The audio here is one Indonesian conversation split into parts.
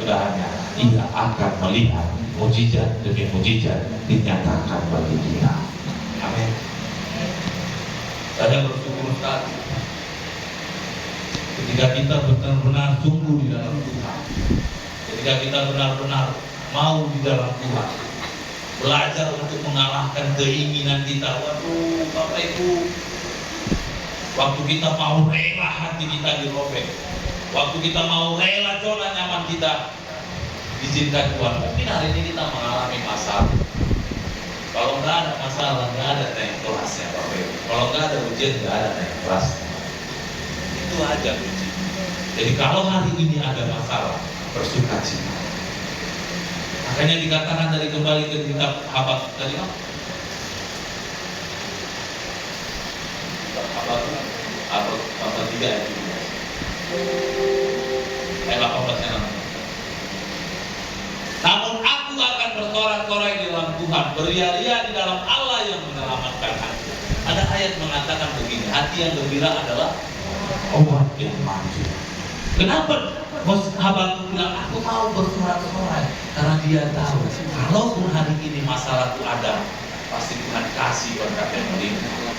kesudahannya, ia akan melihat mujizat demi mujizat dinyatakan bagi kita. Amin. Saya bersyukur sekali ketika kita benar-benar sungguh di dalam Tuhan, ketika kita benar-benar mau di dalam Tuhan, belajar untuk mengalahkan keinginan kita. Waduh, Bapak Ibu, waktu kita mau rela hati kita dirobek, waktu kita mau rela zona nyaman kita diizinkan Tuhan, mungkin hari ini kita mengalami masalah. Kalau nggak ada masalah, nggak ada naik kelasnya, Bapak Ibu. Kalau nggak ada ujian, nggak ada naik kelasnya. Itu aja kunci. Jadi kalau hari ini ada masalah, bersukacita. Makanya dikatakan dari kembali ke kitab Habakuk tadi, Habakuk 3 ayat 18. Namun aku akan bersorak-sorai di dalam Tuhan, beria-ria di dalam Allah yang menyelamatkan hati. Ada ayat mengatakan begini, hati yang gembira adalah obat yang manjur. Kenapa Habakuk bilang aku mau bersorak-sorai? Karena dia tahu kalaupun hari ini masalah itu ada, pasti Tuhan kasih berkat yang melimpah.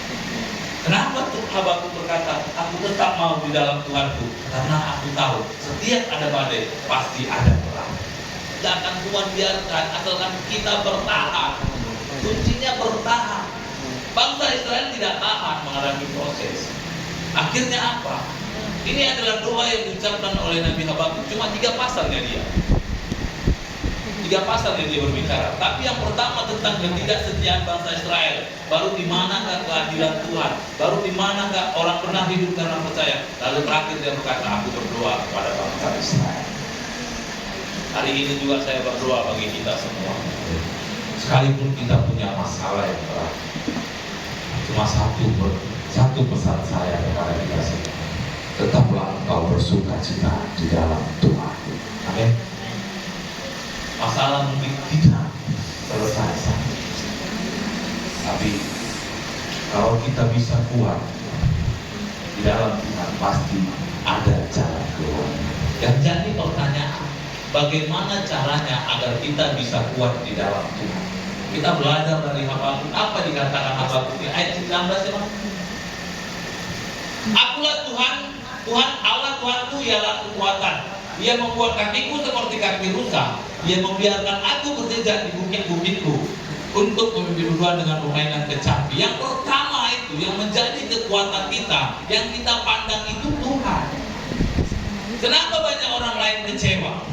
Kenapa tuh Habakuk berkata aku tetap mau di dalam Tuhanku? Karena aku tahu setiap ada badai pasti ada perang. Tidak akan Tuhan biarkan asalkan kita bertahan. Kuncinya bertahan. Bangsa Israel tidak tahan menghadapi proses. Akhirnya apa? Ini adalah doa yang diucapkan oleh Nabi Habakuk. Cuma 3 pasalnya dia. 3 pasalnya dia berbicara. Tapi yang pertama tentang ketidaksetiaan bangsa Israel. Baru di manakah keadilan Tuhan? Baru di manakah orang pernah hidup karena percaya? Lalu terakhir dia berkata, aku berdoa kepada bangsa Israel. Hari ini juga saya berdoa bagi kita semua. Sekalipun kita punya masalah yang berat, cuma satu pesan saya kepada kita semua. Tetaplah engkau bersukacita di dalam Tuhan. Amin. Masalah mungkin tidak selesai, tapi kalau kita bisa kuat di dalam Tuhan, pasti ada jalan keluar. Dan jadi pertanyaan, bagaimana caranya agar kita bisa kuat di dalam Tuhan? Kita belajar dari Habakuk. Apa dikatakan Habakuk di ayat 19 ya, Mas? Akulah Tuhan, Tuhan Allah Tuhanku ialah kekuatan. Dia membuat kakiku seperti kaki rusa. Dia membiarkan aku berjejak di bukit-bukitku untuk memimpin dua dengan permainan kecapi. Yang pertama itu yang menjadi kekuatan kita, yang kita pandang itu Tuhan. Kenapa banyak orang lain kecewa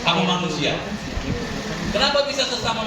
sama manusia? Kenapa bisa sesama